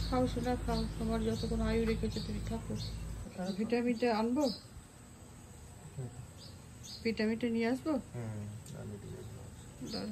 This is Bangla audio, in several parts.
খাও সোনা খাও, তোমার যতক্ষণ আয়ু রেখেছে তুমি থাকো। ভিটামিনটা আনবো, ভিটামিনটা নিয়ে আসবো। দাঁড়াও।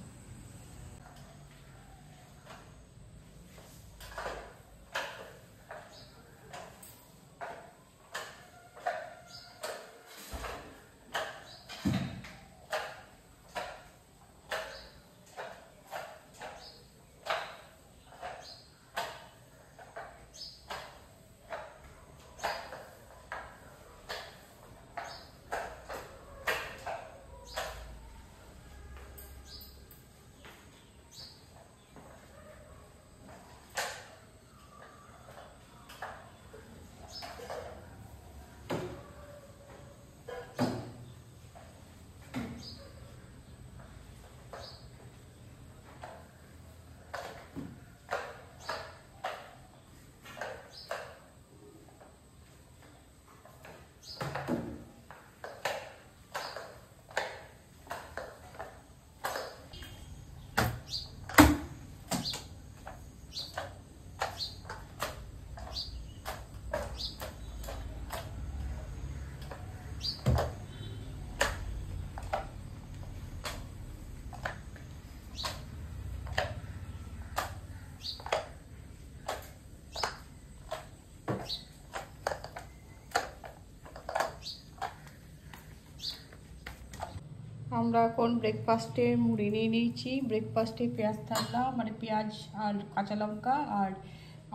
আমরা এখন ব্রেকফাস্টে মুড়ি নিয়ে নিয়েছি। ব্রেকফাস্টে পেঁয়াজ ঠান্ডা, মানে পেঁয়াজ আর কাঁচা লঙ্কা আর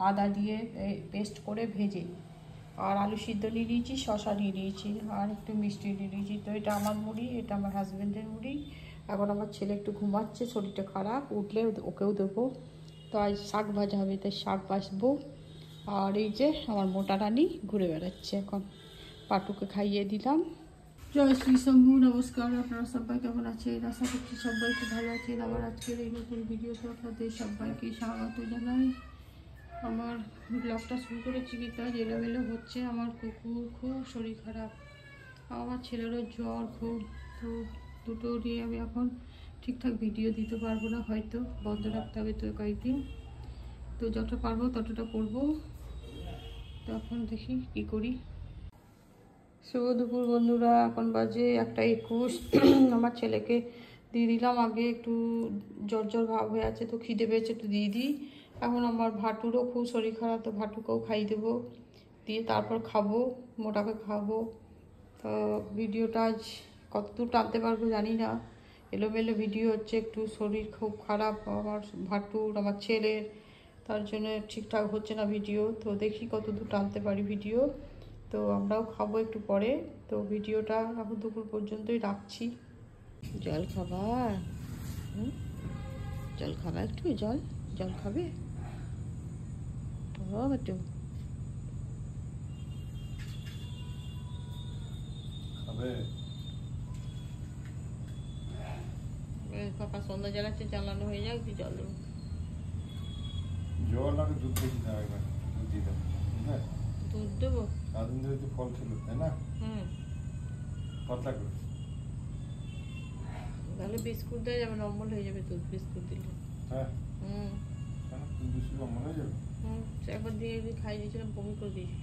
আদা দিয়ে পেস্ট করে ভেজে, আর আলু সিদ্ধ নিয়ে নিয়েছি, শশা নিয়ে নিয়েছি, আর একটু মিষ্টি নিয়ে নিয়েছি। তো এটা আমার মুড়ি, এটা আমার হাজব্যান্ডের মুড়ি। এখন আমার ছেলে একটু ঘুমাচ্ছে, শরীরটা খারাপ, উঠলে ওকেও দেবো। তো আজ শাক ভাজা হবে, তাই শাক ভাজবো। আর এই যে আমার মোটা রানী ঘুরে বেড়াচ্ছে, এখন পাটুকে খাইয়ে দিলাম। জয় শ্রী শম্ভু, নমস্কার। আপনারা সবাই কেমন আছেন? আশা করছি সবাই খুব ভালো আছেন। আমার আজকের এই নতুন ভিডিওতে আপনাদের সবাইকে স্বাগত জানাই। আমার ব্লগটা শুরু করেছি কি কাজ এলোমেলো হচ্ছে। আমার কুকুর খুব শরীর খারাপ, আমার ছেলেরও জ্বর খুব। তো দুটো নিয়ে আমি এখন ঠিকঠাক ভিডিও দিতে পারবো না, হয়তো বন্ধ রাখতে হবে তো কয়েকদিন। তো যত পারবো ততটা করবো। তো এখন দেখি কী করি। শুভ দুপুর বন্ধুরা, এখন বাজে 1:21। আমার ছেলেকে দিয়ে দিলাম, আগে একটু জ্বর জ্বর ভাব হয়ে আছে, তো খিদে পেয়েছে, একটু দিয়ে দিই। এখন আমার ভাটুরও খুব শরীর খারাপ, তো ভাটুকেও খাইয়ে দেবো, দিয়ে তারপর খাবো, মোটাকে খাবো। তো ভিডিওটা আজ কতদূর টানতে পারবো জানি না, এলোমেলো ভিডিও হচ্ছে, একটু শরীর খুব খারাপ আমার ভাটুর, আমার ছেলের, তার জন্য ঠিকঠাক হচ্ছে না ভিডিও। তো দেখি কতদূর টানতে পারি ভিডিও। তো আমরাও খাবো একটু পরে। তো ভিডিওটা এখন দুপুর পর্যন্তই রাখছি। জল খাবা? জল খাবা? একটু জল জল খাবে? একটু খাবে। পাপা সন্ধ্যা জ্বালাচ্ছে, জ্বালানো হয়ে যাক, তুই জল দেবো। জল আগে দুধ বেশি দাও, একবার দুধ দিয়ে দাও। হ্যাঁ, দুধ দেবো। সারাদিন ধরে তো ফল ছিল, তাই না? পাতলা করে তাহলে বিস্কুট দেওয়া যাবে, নর্মাল হয়ে যাবে দুধ বিস্কুট দিলে। হ্যাঁ, কেন দুধ বিস্কুট অমন হয়ে যাবে? একবার দিয়ে খাইয়ে দিয়েছিলাম, বমি করে দিয়েছি।